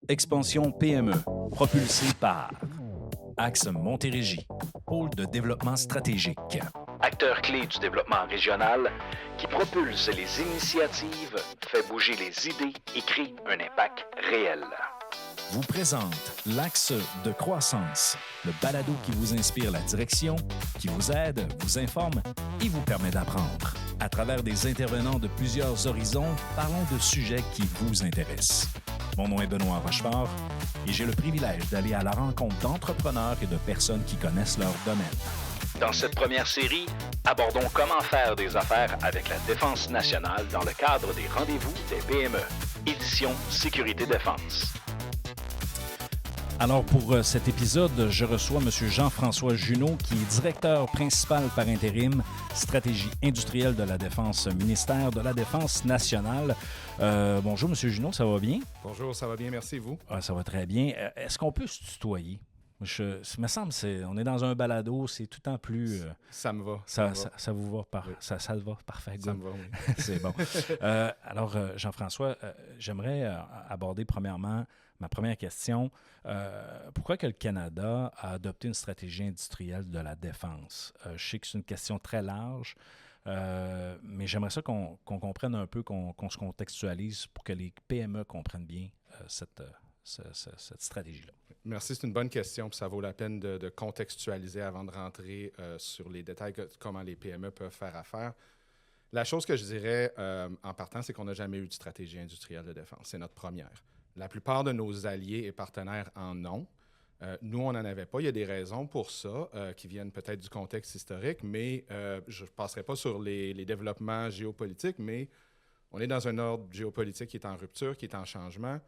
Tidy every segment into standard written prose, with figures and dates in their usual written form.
Expansion PME, propulsée par Axe Montérégie, pôle de développement stratégique. Acteur clé du développement régional qui propulse les initiatives, fait bouger les idées et crée un impact réel. Vous présente l'Axe de croissance, le balado qui vous inspire la direction, qui vous aide, vous informe et vous permet d'apprendre. À travers des intervenants de plusieurs horizons, parlons de sujets qui vous intéressent. Mon nom est Benoît Rochefort et j'ai le privilège d'aller à la rencontre d'entrepreneurs et de personnes qui connaissent leur domaine. Dans cette première série, abordons comment faire des affaires avec la Défense nationale dans le cadre des rendez-vous des PME. Édition Sécurité-Défense. Alors, pour cet épisode, je reçois M. Jean-François Junot, qui est directeur principal par intérim, stratégie industrielle de la Défense, ministère de la Défense nationale. Bonjour, M. Junot, ça va bien? Bonjour, ça va bien, merci, vous? Ça va très bien. Est-ce qu'on peut se tutoyer? Il me semble on est dans un balado, c'est tout le temps plus... ça me va. Ça vous va? Oui. Ça va? Parfait. Ça me va, oui. C'est bon. Alors, Jean-François, j'aimerais aborder premièrement ma première question. Pourquoi que le Canada a adopté une stratégie industrielle de la défense? Je sais que c'est une question très large, mais j'aimerais ça qu'on comprenne un peu, qu'on se contextualise pour que les PME comprennent bien cette stratégie-là. Merci, c'est une bonne question, puis ça vaut la peine de contextualiser avant de rentrer sur les détails de comment les PME peuvent faire affaire. La chose que je dirais en partant, c'est qu'on n'a jamais eu de stratégie industrielle de défense. C'est notre première. La plupart de nos alliés et partenaires en ont. Nous, on n'en avait pas. Il y a des raisons pour ça qui viennent peut-être du contexte historique, mais je ne passerai pas sur les développements géopolitiques, mais on est dans un ordre géopolitique qui est en rupture, qui est en changement.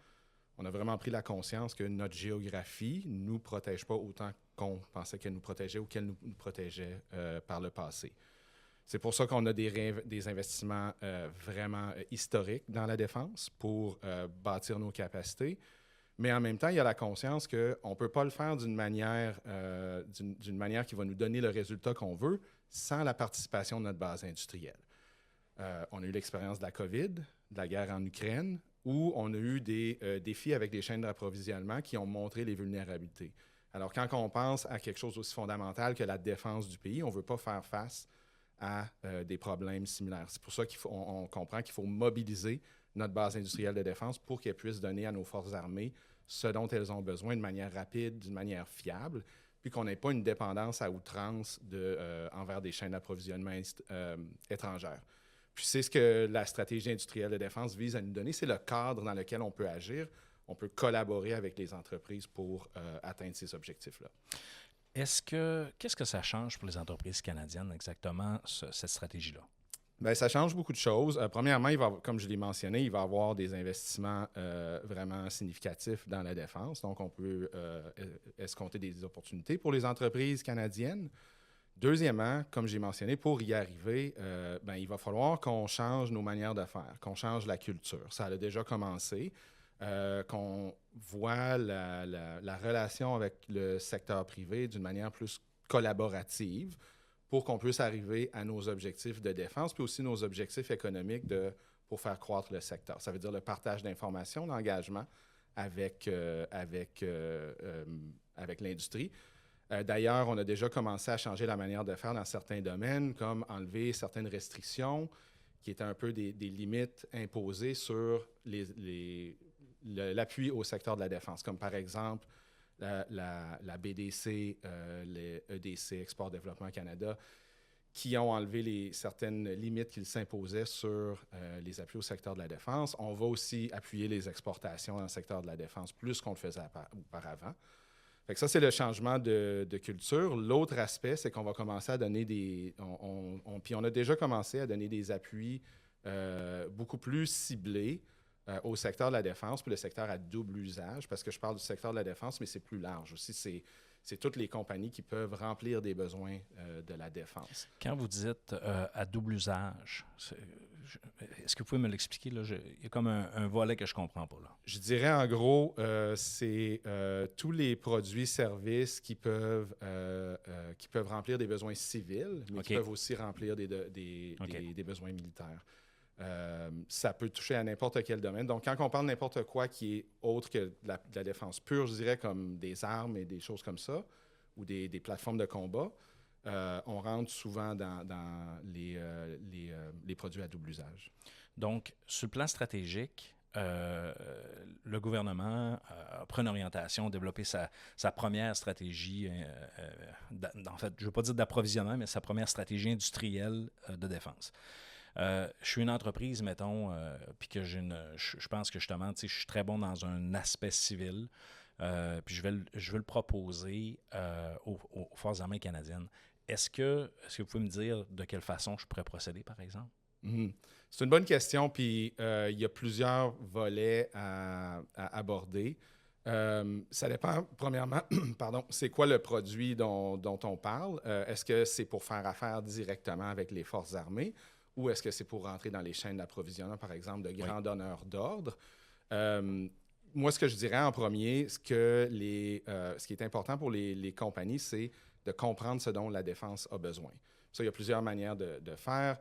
On a vraiment pris la conscience que notre géographie ne nous protège pas autant qu'on pensait qu'elle nous protégeait ou qu'elle nous protégeait par le passé. C'est pour ça qu'on a des investissements vraiment historiques dans la défense pour bâtir nos capacités. Mais en même temps, il y a la conscience qu'on ne peut pas le faire d'une manière qui va nous donner le résultat qu'on veut sans la participation de notre base industrielle. On a eu l'expérience de la COVID, de la guerre en Ukraine, où on a eu des défis avec des chaînes d'approvisionnement qui ont montré les vulnérabilités. Alors, quand on pense à quelque chose aussi fondamental que la défense du pays, on ne veut pas faire face à des problèmes similaires. C'est pour ça qu'on comprend qu'il faut mobiliser notre base industrielle de défense pour qu'elle puisse donner à nos forces armées ce dont elles ont besoin de manière rapide, d'une manière fiable, puis qu'on n'ait pas une dépendance à outrance envers des chaînes d'approvisionnement étrangères. Puis c'est ce que la stratégie industrielle de défense vise à nous donner, c'est le cadre dans lequel on peut agir, on peut collaborer avec les entreprises pour atteindre ces objectifs-là. Qu'est-ce que ça change pour les entreprises canadiennes exactement, cette stratégie-là? Bien, ça change beaucoup de choses. Premièrement, comme je l'ai mentionné, il va y avoir des investissements vraiment significatifs dans la défense. Donc, on peut escompter des opportunités pour les entreprises canadiennes. Deuxièmement, comme j'ai mentionné, pour y arriver, il va falloir qu'on change nos manières de faire, qu'on change la culture. Ça a déjà commencé, qu'on voit la relation avec le secteur privé d'une manière plus collaborative pour qu'on puisse arriver à nos objectifs de défense, puis aussi nos objectifs économiques pour faire croître le secteur. Ça veut dire le partage d'informations, l'engagement avec l'industrie. D'ailleurs, on a déjà commencé à changer la manière de faire dans certains domaines, comme enlever certaines restrictions qui étaient un peu des limites imposées sur l'appui au secteur de la défense, comme par exemple la BDC, les EDC, Export Développement Canada, qui ont enlevé certaines limites qu'ils s'imposaient sur les appuis au secteur de la défense. On va aussi appuyer les exportations dans le secteur de la défense plus qu'on le faisait auparavant. Fait que ça, c'est le changement de culture. L'autre aspect, c'est qu'on va commencer à donner puis on a déjà commencé à donner des appuis beaucoup plus ciblés au secteur de la défense, puis le secteur à double usage, parce que je parle du secteur de la défense, mais c'est plus large aussi. C'est toutes les compagnies qui peuvent remplir des besoins de la défense. Quand vous dites à double usage, est-ce que vous pouvez me l'expliquer? Là? Il y a comme un volet que je ne comprends pas. Là. Je dirais en gros, c'est tous les produits, services qui peuvent remplir des besoins civils, mais qui peuvent aussi remplir des besoins militaires. Ça peut toucher à n'importe quel domaine. Donc, quand on parle de n'importe quoi qui est autre que de la défense pure, je dirais comme des armes et des choses comme ça, ou des plateformes de combat, on rentre souvent dans les produits à double usage. Donc, sur le plan stratégique, le gouvernement prend une orientation, développer sa première stratégie, en fait, je ne veux pas dire d'approvisionnement, mais sa première stratégie industrielle de défense. Je suis une entreprise, mettons, puis que je pense que justement, je suis très bon dans un aspect civil, puis je vais le proposer aux Forces armées canadiennes. Est-ce que vous pouvez me dire de quelle façon je pourrais procéder, par exemple? Mm-hmm. C'est une bonne question, puis il y a plusieurs volets à aborder. Ça dépend, premièrement, pardon, c'est quoi le produit dont on parle? Est-ce que c'est pour faire affaire directement avec les forces armées ou est-ce que c'est pour rentrer dans les chaînes d'approvisionnement, par exemple, de grands donneurs d'ordre? Moi, ce que je dirais en premier, ce qui est important pour les compagnies, c'est de comprendre ce dont la défense a besoin. Ça, il y a plusieurs manières de faire.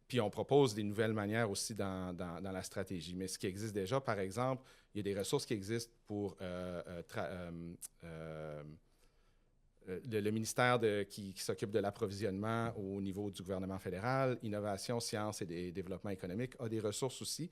Puis on propose des nouvelles manières aussi dans la stratégie. Mais ce qui existe déjà, par exemple, il y a des ressources qui existent pour le ministère qui s'occupe de l'approvisionnement au niveau du gouvernement fédéral. Innovation, sciences et développement économique a des ressources aussi.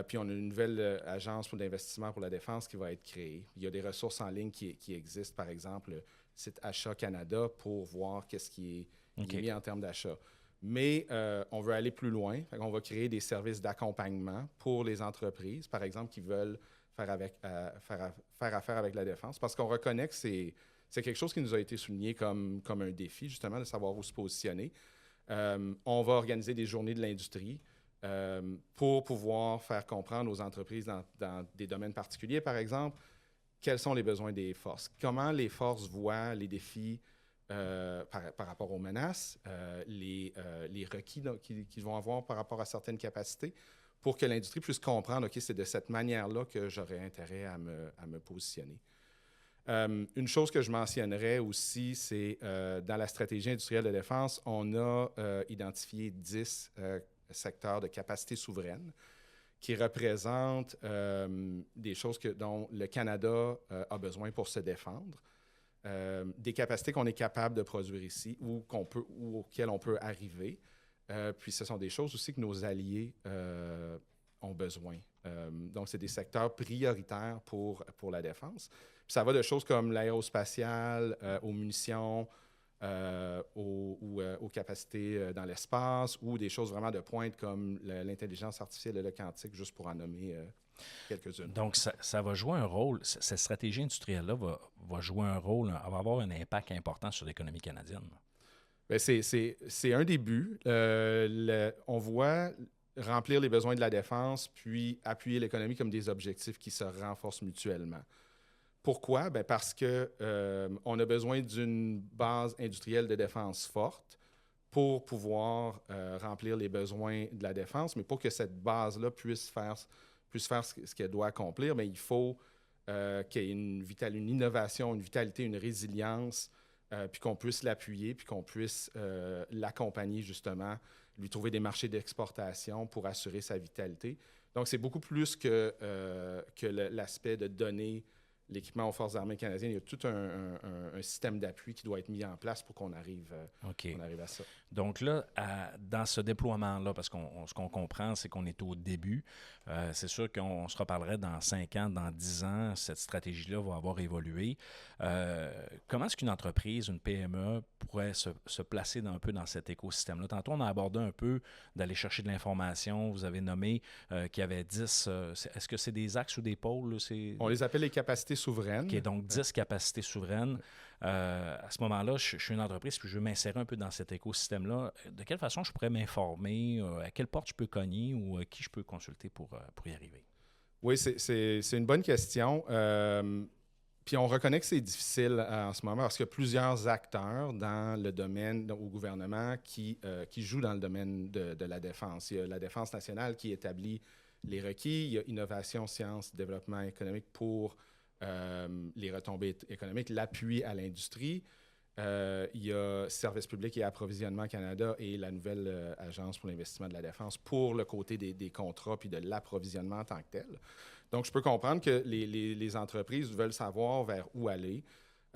Puis on a une nouvelle agence pour l'investissement pour la défense qui va être créée. Il y a des ressources en ligne qui existent, par exemple, le site Achat Canada pour voir qu'est-ce qui est mis en termes d'achat. Mais on veut aller plus loin. On va créer des services d'accompagnement pour les entreprises, par exemple, qui veulent faire affaire avec la défense, parce qu'on reconnaît que c'est quelque chose qui nous a été souligné comme un défi, justement, de savoir où se positionner. On va organiser des journées de l'industrie pour pouvoir faire comprendre aux entreprises dans des domaines particuliers, par exemple, quels sont les besoins des forces, comment les forces voient les défis par rapport aux menaces, les requis qu'ils vont avoir par rapport à certaines capacités, pour que l'industrie puisse comprendre, OK, c'est de cette manière-là que j'aurais intérêt à me positionner. Une chose que je mentionnerais aussi, c'est dans la stratégie industrielle de défense, on a identifié 10 secteurs de capacité souveraine qui représentent des choses dont le Canada a besoin pour se défendre. Des capacités qu'on est capable de produire ici ou auxquelles on peut arriver. Puis ce sont des choses aussi que nos alliés ont besoin. Donc, c'est des secteurs prioritaires pour la défense. Puis ça va de choses comme l'aérospatiale, aux munitions, aux capacités dans l'espace ou des choses vraiment de pointe comme l'intelligence artificielle et le quantique, juste pour en nommer quelques-unes. Donc, ça va jouer un rôle, cette stratégie industrielle-là va jouer un rôle, va avoir un impact important sur l'économie canadienne. Bien, c'est un des buts. On voit remplir les besoins de la défense, puis appuyer l'économie comme des objectifs qui se renforcent mutuellement. Pourquoi? Bien, parce qu'on a besoin d'une base industrielle de défense forte pour pouvoir remplir les besoins de la défense, mais pour que cette base-là puisse faire ce qu'elle doit accomplir, bien, il faut qu'il y ait une innovation, une vitalité, une résilience, puis qu'on puisse l'appuyer, puis qu'on puisse l'accompagner justement, lui trouver des marchés d'exportation pour assurer sa vitalité. Donc, c'est beaucoup plus que l'aspect de donner l'équipement aux Forces armées canadiennes. Il y a tout un système d'appui qui doit être mis en place pour qu'on arrive à ça. Donc là, dans ce déploiement-là, parce que ce qu'on comprend, c'est qu'on est au début. C'est sûr qu'on se reparlerait dans 5 ans, dans 10 ans, cette stratégie-là va avoir évolué. Comment est-ce qu'une entreprise, une PME, pourrait se placer un peu dans cet écosystème-là? Tantôt, on a abordé un peu d'aller chercher de l'information. Vous avez nommé qu'il y avait 10... est-ce que c'est des axes ou des pôles? On les appelle les capacités souveraines. OK, donc 10 capacités souveraines. À ce moment-là, je suis une entreprise puis je veux m'insérer un peu dans cet écosystème-là. De quelle façon je pourrais m'informer? À quelle porte je peux cogner ou qui je peux consulter pour y arriver? Oui, c'est une bonne question. Puis on reconnaît que c'est difficile en ce moment parce qu'il y a plusieurs acteurs dans le domaine, au gouvernement, qui jouent dans le domaine de la défense. Il y a la Défense nationale qui établit les requis. Il y a innovation, sciences, développement économique pour les retombées économiques, l'appui à l'industrie. Il y a Services publics et approvisionnement Canada et la nouvelle Agence pour l'investissement de la défense pour le côté des contrats puis de l'approvisionnement en tant que tel. Donc, je peux comprendre que les entreprises veulent savoir vers où aller.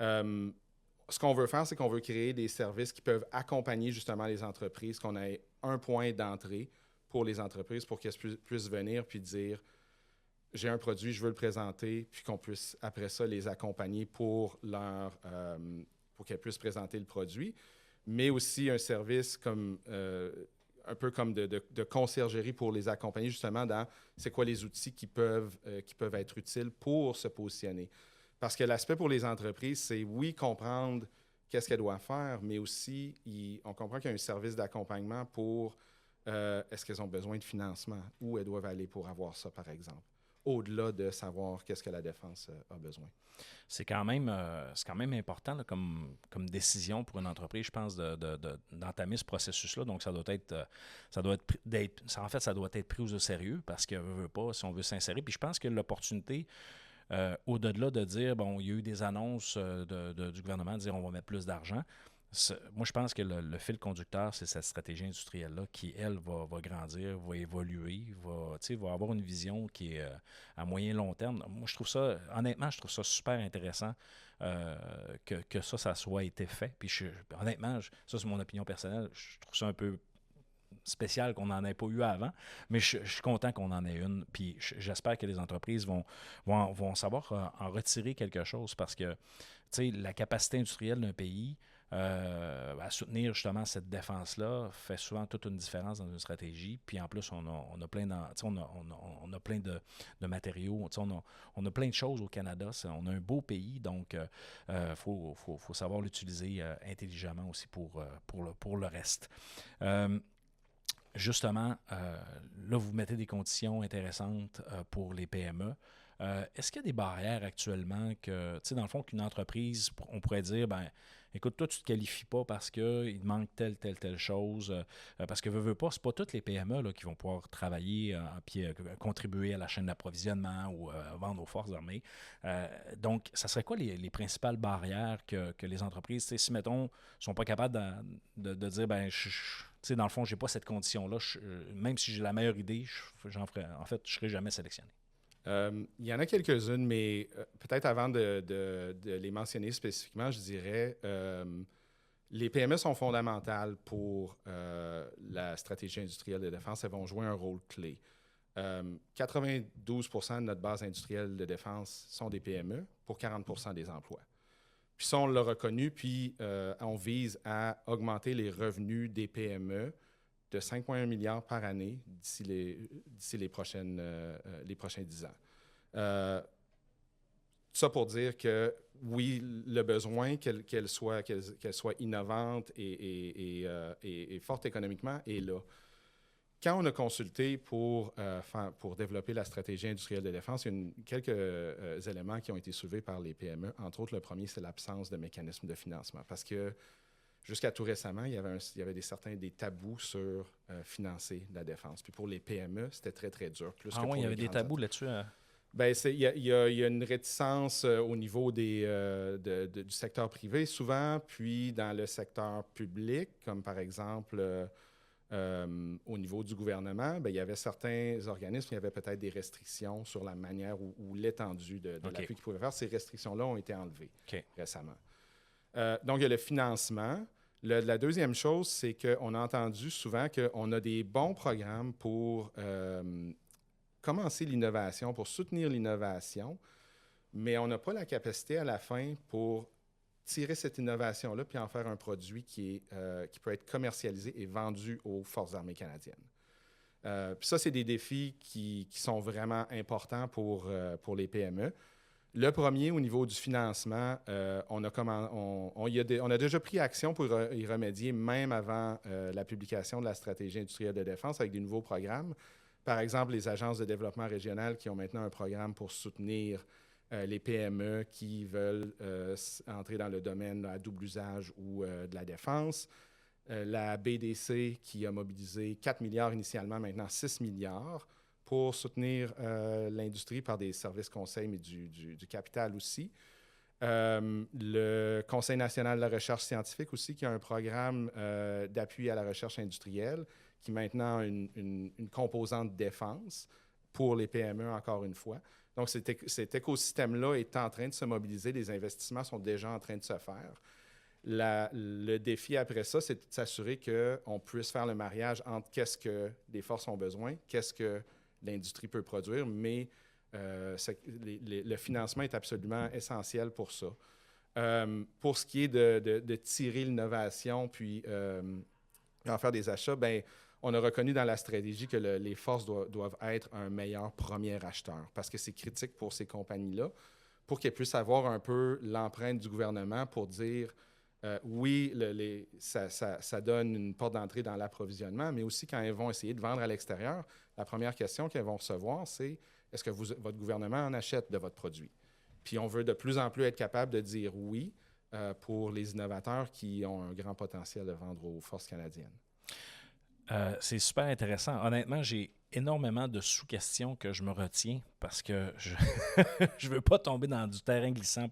Ce qu'on veut faire, c'est qu'on veut créer des services qui peuvent accompagner justement les entreprises, qu'on ait un point d'entrée pour les entreprises pour qu'elles puissent venir puis dire j'ai un produit, je veux le présenter, puis qu'on puisse après ça les accompagner pour qu'elles puissent présenter le produit, mais aussi un service comme un peu comme de conciergerie pour les accompagner justement dans c'est quoi les outils qui peuvent être utiles pour se positionner. Parce que l'aspect pour les entreprises, c'est oui, comprendre qu'est-ce qu'elles doivent faire, mais aussi, on comprend qu'il y a un service d'accompagnement pour est-ce qu'elles ont besoin de financement, où elles doivent aller pour avoir ça, par exemple, au-delà de savoir qu'est-ce que la défense a besoin. C'est quand même important là, comme décision pour une entreprise, je pense, d'entamer ce processus-là. Donc, ça doit être pris au sérieux parce qu'on ne veut pas, si on veut s'insérer. Puis je pense que l'opportunité, au-delà de dire, bon, il y a eu des annonces du gouvernement de dire on va mettre plus d'argent. Moi, je pense que le fil conducteur, c'est cette stratégie industrielle-là qui, elle, va grandir, va évoluer, va avoir une vision qui est à moyen long terme. Moi, honnêtement, je trouve ça super intéressant que ça soit été fait. Puis, honnêtement, ça, c'est mon opinion personnelle, je trouve ça un peu spécial qu'on n'en ait pas eu avant, mais je suis content qu'on en ait une. Puis, j'espère que les entreprises vont savoir en retirer quelque chose parce que, la capacité industrielle d'un pays, à soutenir justement cette défense-là fait souvent toute une différence dans une stratégie. Puis en plus, on a plein de matériaux. On a plein de choses au Canada. On a un beau pays, donc faut savoir l'utiliser intelligemment aussi pour le reste. Justement, là, vous mettez des conditions intéressantes pour les PME. Est-ce qu'il y a des barrières actuellement que, dans le fond, qu'une entreprise, on pourrait dire, écoute, toi, tu ne te qualifies pas parce qu'il te manque telle chose. Parce que veux pas, ce n'est pas toutes les PME là, qui vont pouvoir travailler puis contribuer à la chaîne d'approvisionnement ou vendre aux forces armées. Donc, ça serait quoi les principales barrières que les entreprises, si, mettons, ne sont pas capables de dire, dans le fond, je n'ai pas cette condition-là. Même si j'ai la meilleure idée, je ne serai jamais sélectionné. Il y en a quelques-unes, mais peut-être avant de les mentionner spécifiquement, je dirais les PME sont fondamentales pour la stratégie industrielle de défense. Elles vont jouer un rôle clé. 92% de notre base industrielle de défense sont des PME pour 40% des emplois. Puis ça, on l'a reconnu, puis on vise à augmenter les revenus des PME de 5,1 milliards par année d'ici les prochains 10 ans. Ça pour dire que, oui, le besoin qu'elle soit innovante et forte économiquement est là. Quand on a consulté pour développer la stratégie industrielle de défense, il y a quelques éléments qui ont été soulevés par les PME. Entre autres, le premier, c'est l'absence de mécanisme de financement. Parce que jusqu'à tout récemment, il y avait des tabous sur financer la défense. Puis pour les PME, c'était très, très dur. Il y avait des tabous là-dessus? Il y a une réticence au niveau du secteur privé, souvent, puis dans le secteur public, comme par exemple au niveau du gouvernement, il y avait certains organismes, il y avait peut-être des restrictions sur la manière ou l'étendue de l'appui qu'ils pouvaient faire. Ces restrictions-là ont été enlevées récemment. Donc, il y a le financement. La deuxième chose, c'est qu'on a entendu souvent qu'on a des bons programmes pour commencer l'innovation, pour soutenir l'innovation, mais on n'a pas la capacité à la fin pour tirer cette innovation-là puis en faire un produit qui peut être commercialisé et vendu aux Forces armées canadiennes. Puis ça, c'est des défis qui sont vraiment importants pour les PME. Le premier, au niveau du financement, on a déjà pris action pour y remédier même avant la publication de la stratégie industrielle de défense avec des nouveaux programmes. Par exemple, les agences de développement régional qui ont maintenant un programme pour soutenir les PME qui veulent entrer dans le domaine à double usage ou de la défense. La BDC qui a mobilisé 4 milliards initialement, maintenant 6 milliards pour soutenir l'industrie par des services conseils, mais du capital aussi. Le Conseil national de la recherche scientifique aussi, qui a un programme d'appui à la recherche industrielle, qui maintenant a une composante défense pour les PME, encore une fois. Donc, cet écosystème-là est en train de se mobiliser. Les investissements sont déjà en train de se faire. Le défi après ça, c'est de s'assurer qu'on puisse faire le mariage entre qu'est-ce que les forces ont besoin, qu'est-ce que l'industrie peut produire, mais le financement est absolument essentiel pour ça. Pour ce qui est de tirer l'innovation puis en faire des achats, bien, on a reconnu dans la stratégie que les forces doivent être un meilleur premier acheteur parce que c'est critique pour ces compagnies-là, pour qu'elles puissent avoir un peu l'empreinte du gouvernement pour dire oui, ça donne une porte d'entrée dans l'approvisionnement, mais aussi quand elles vont essayer de vendre à l'extérieur, la première question qu'elles vont recevoir, c'est est-ce que votre gouvernement en achète de votre produit? Puis on veut de plus en plus être capable de dire oui pour les innovateurs qui ont un grand potentiel de vendre aux forces canadiennes. C'est super intéressant. Honnêtement, j'ai énormément de sous-questions que je me retiens parce que je ne veux pas tomber dans du terrain glissant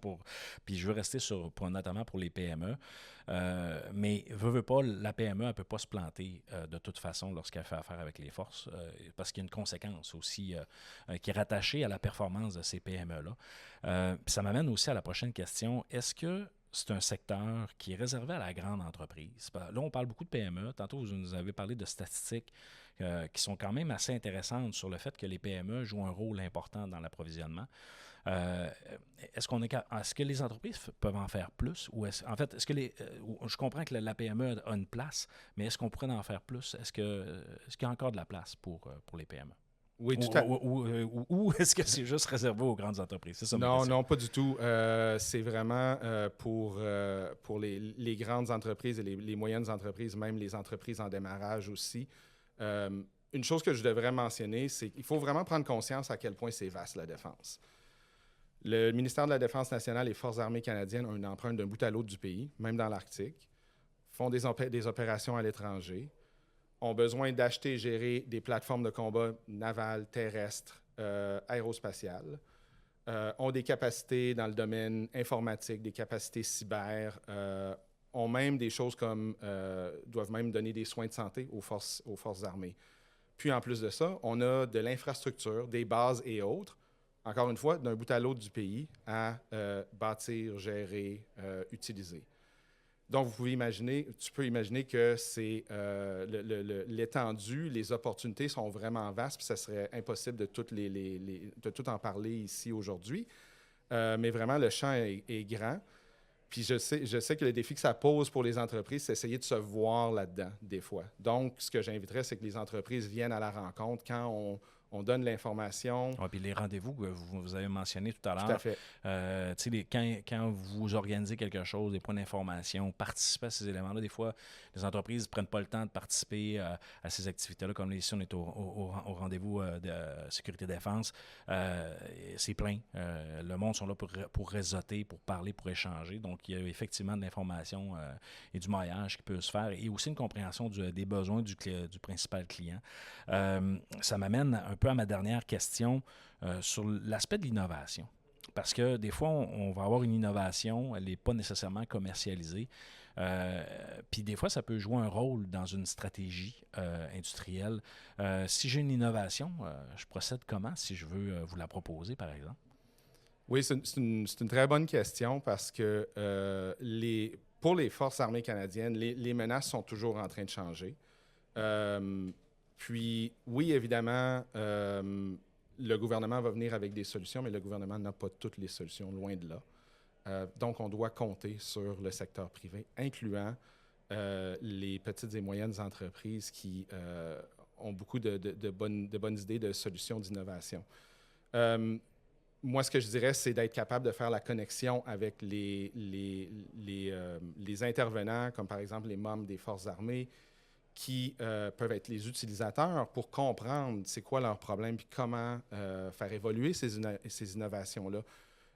puis je veux rester notamment pour les PME. Mais veux pas, la PME, elle ne peut pas se planter de toute façon lorsqu'elle fait affaire avec les forces parce qu'il y a une conséquence aussi qui est rattachée à la performance de ces PME-là. Puis ça m'amène aussi à la prochaine question. Est-ce que c'est un secteur qui est réservé à la grande entreprise? Là, on parle beaucoup de PME. Tantôt, vous nous avez parlé de statistiques qui sont quand même assez intéressantes sur le fait que les PME jouent un rôle important dans l'approvisionnement. Est-ce que les entreprises peuvent en faire plus? Ou je comprends que la PME a une place, mais est-ce qu'on pourrait en faire plus? Est-ce qu'il y a encore de la place pour les PME? Oui, Ou est-ce que c'est juste réservé aux grandes entreprises? C'est ça non, pas du tout. C'est vraiment pour les grandes entreprises et les moyennes entreprises, même les entreprises en démarrage aussi. Une chose que je devrais mentionner, c'est qu'il faut vraiment prendre conscience à quel point c'est vaste, la défense. Le ministère de la Défense nationale et les Forces armées canadiennes ont une empreinte d'un bout à l'autre du pays, même dans l'Arctique, font des opérations à l'étranger, ont besoin d'acheter et gérer des plateformes de combat navales, terrestres, aérospatiales, ont des capacités dans le domaine informatique, des capacités cyber, ont même des choses comme doivent même donner des soins de santé aux forces armées. Puis en plus de ça, on a de l'infrastructure, des bases et autres, encore une fois, d'un bout à l'autre du pays à bâtir, gérer, utiliser. Donc, tu peux imaginer que c'est l'étendue, les opportunités sont vraiment vastes, puis ça serait impossible de tout en parler ici aujourd'hui. Mais vraiment, le champ est grand. Puis je sais que le défi que ça pose pour les entreprises, c'est essayer de se voir là-dedans, des fois. Donc, ce que j'inviterais, c'est que les entreprises viennent à la rencontre quand on donne l'information. Oui, puis les rendez-vous que vous avez mentionnés tout à l'heure. Tout à fait. Quand vous organisez quelque chose, des points d'information, participez à ces éléments-là. Des fois, les entreprises ne prennent pas le temps de participer à ces activités-là. Comme ici, on est au rendez-vous de sécurité-défense. C'est plein. Le monde sont là pour réseauter, pour parler, pour échanger. Donc, il y a effectivement de l'information et du maillage qui peut se faire et aussi une compréhension des besoins du principal client. Ça m'amène un peu à ma dernière question sur l'aspect de l'innovation. Parce que des fois, on va avoir une innovation, elle n'est pas nécessairement commercialisée. Puis des fois, ça peut jouer un rôle dans une stratégie industrielle. Si j'ai une innovation, je procède comment si je veux vous la proposer, par exemple? Oui, c'est une très bonne question parce que pour les Forces armées canadiennes, les menaces sont toujours en train de changer. Puis, oui, évidemment, le gouvernement va venir avec des solutions, mais le gouvernement n'a pas toutes les solutions, loin de là. Donc, on doit compter sur le secteur privé, incluant les petites et moyennes entreprises qui ont beaucoup de bonnes idées de solutions d'innovation. Moi, ce que je dirais, c'est d'être capable de faire la connexion avec les intervenants, comme par exemple les membres des Forces armées, qui peuvent être les utilisateurs pour comprendre c'est quoi leur problème puis comment faire évoluer ces innovations-là.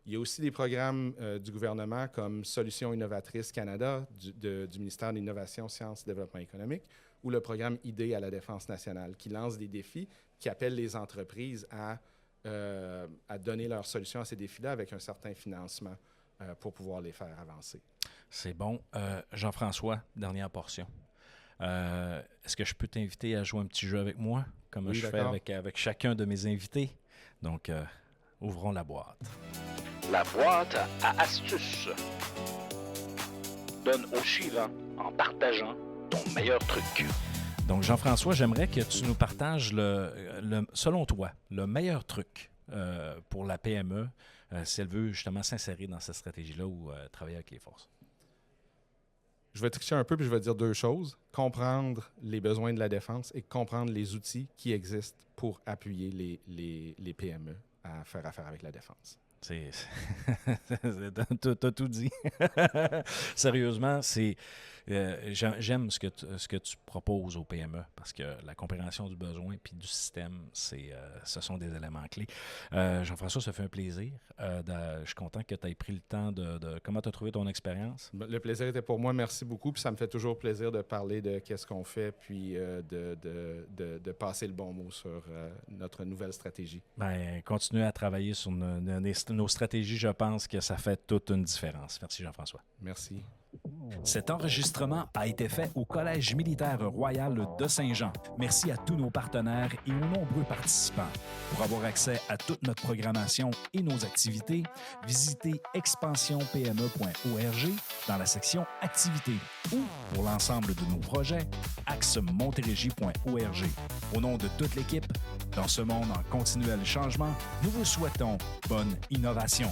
Il y a aussi des programmes du gouvernement comme Solutions innovatrices Canada du ministère de l'Innovation, Sciences et Développement économique ou le programme Idées à la Défense nationale qui lance des défis, qui appellent les entreprises à donner leurs solutions à ces défis-là avec un certain financement pour pouvoir les faire avancer. C'est bon. Jean-François, dernière portion. Est-ce que je peux t'inviter à jouer un petit jeu avec moi, comme Oui, je fais avec chacun de mes invités? Donc, ouvrons la boîte. La boîte à astuces. Donne au suivant en partageant ton meilleur truc. Donc, Jean-François, j'aimerais que tu nous partages, selon toi, le meilleur truc pour la PME si elle veut justement s'insérer dans cette stratégie-là ou travailler avec les forces. Je vais tricher un peu puis je vais dire deux choses. Comprendre les besoins de la défense et comprendre les outils qui existent pour appuyer les PME à faire affaire avec la défense. T'as tout dit. Sérieusement, j'aime ce que tu proposes aux PME parce que la compréhension du besoin puis du système, ce sont des éléments clés. Jean-François, ça fait un plaisir. Je suis content que tu aies pris le temps de comment tu as trouvé ton expérience. Le plaisir était pour moi. Merci beaucoup. Puis ça me fait toujours plaisir de parler de qu'est-ce qu'on fait puis de passer le bon mot sur notre nouvelle stratégie. Ben, continuez à travailler sur nos stratégies. Je pense que ça fait toute une différence. Merci, Jean-François. Merci. Cet enregistrement a été fait au Collège militaire royal de Saint-Jean. Merci à tous nos partenaires et aux nombreux participants. Pour avoir accès à toute notre programmation et nos activités, visitez expansionpme.org dans la section Activités ou, pour l'ensemble de nos projets, axemontérégie.org. Au nom de toute l'équipe, dans ce monde en continuel changement, nous vous souhaitons bonne innovation.